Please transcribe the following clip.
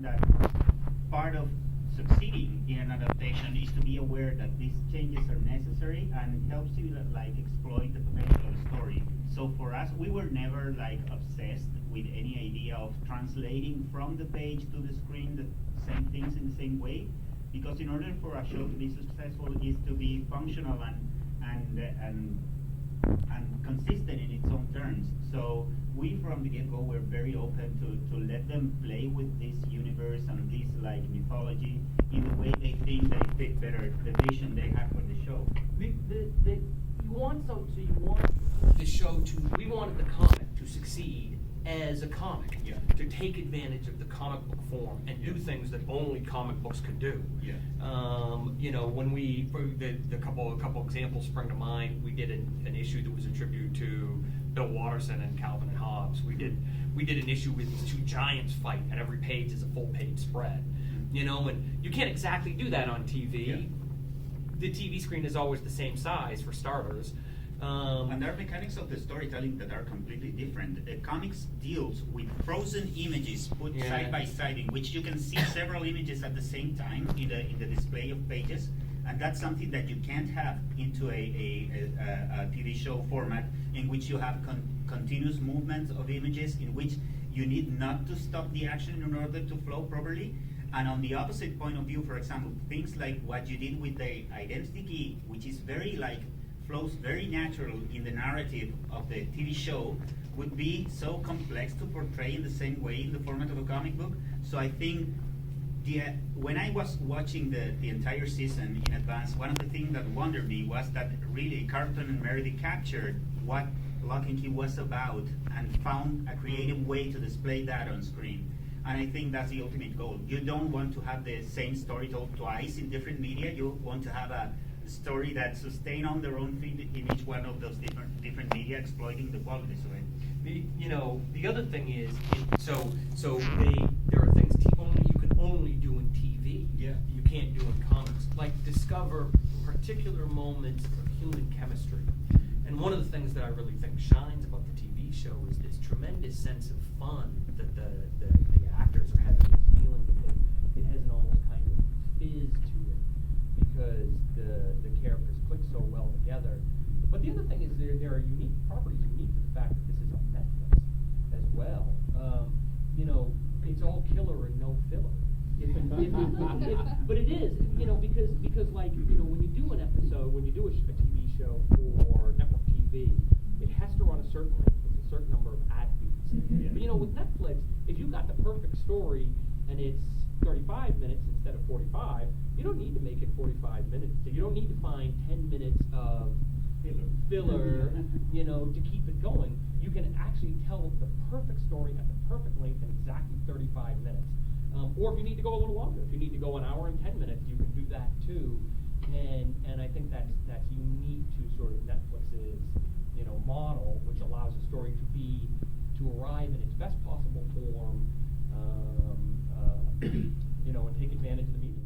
that part of succeeding in an adaptation is to be aware that these changes are necessary and helps you like exploit the potential of the story. So for us, we were never like obsessed with any idea of translating from the page to the screen the same things in the same way, because in order for a show to be successful is to be functional and consistent in its own terms. So we from the get-go were very open to let them play with this universe and this like mythology in the way they think that it fit better the vision they have for the show. You want the show to, we wanted the comic to succeed as a comic, to take advantage of the comic book form and do things that only comic books could do. You know, when we, the couple examples spring to mind, we did an issue that was a tribute to Bill Watterson and Calvin and Hobbes. We did an issue with these two giants fight, and every page is a full page spread. You know, and you can't exactly do that on TV. The TV screen is always the same size for starters. And there are mechanics of the storytelling that are completely different. Comics deals with frozen images put side by side, in which you can see several images at the same time in the display of pages, and that's something that you can't have into a TV show format, in which you have continuous movements of images, in which you need not to stop the action in order to flow properly. And on the opposite point of view, for example, things like what you did with the identity key, which is very like flows very natural in the narrative of the TV show, would be so complex to portray in the same way in the format of a comic book. So I think when I was watching the entire season in advance, one of the things that wondered me was that really Carlton and Meredith captured what Locke and Key was about and found a creative way to display that on screen. And I think that's the ultimate goal. You don't want to have the same story told twice in different media. You want to have a story that sustain on their own feet in each one of those different media, exploiting the qualities of it. You know, the other thing is, there are things you can only do in TV. You can't do in comics. Like discover particular moments of human chemistry. And one of the things that I really think shines about the TV show is this tremendous sense of fun that the actors are having, this feeling that it has an almost kind of fizz to it, because the characters click so well together. But the other thing is there are unique properties unique to the fact that this is on Netflix as well. You know, it's all killer and no filler. But it is, you know, because like, you know, when you do an episode, when you do a TV show for network TV, it has to run a certain length with a certain number of ad beats. But you know, with Netflix, if you got the perfect story and it's 35 minutes instead of 45, you don't need to make it 45 minutes. You don't need to find 10 minutes of filler, you know, to keep it going. You can actually tell the perfect story at the perfect length in exactly 35 minutes. Or if you need to go a little longer, if you need to go an hour and 10 minutes, you can do that too. And I think that's unique to sort of Netflix's, you know, model, which allows a story to arrive in its best possible form, you know, and take advantage of the medium.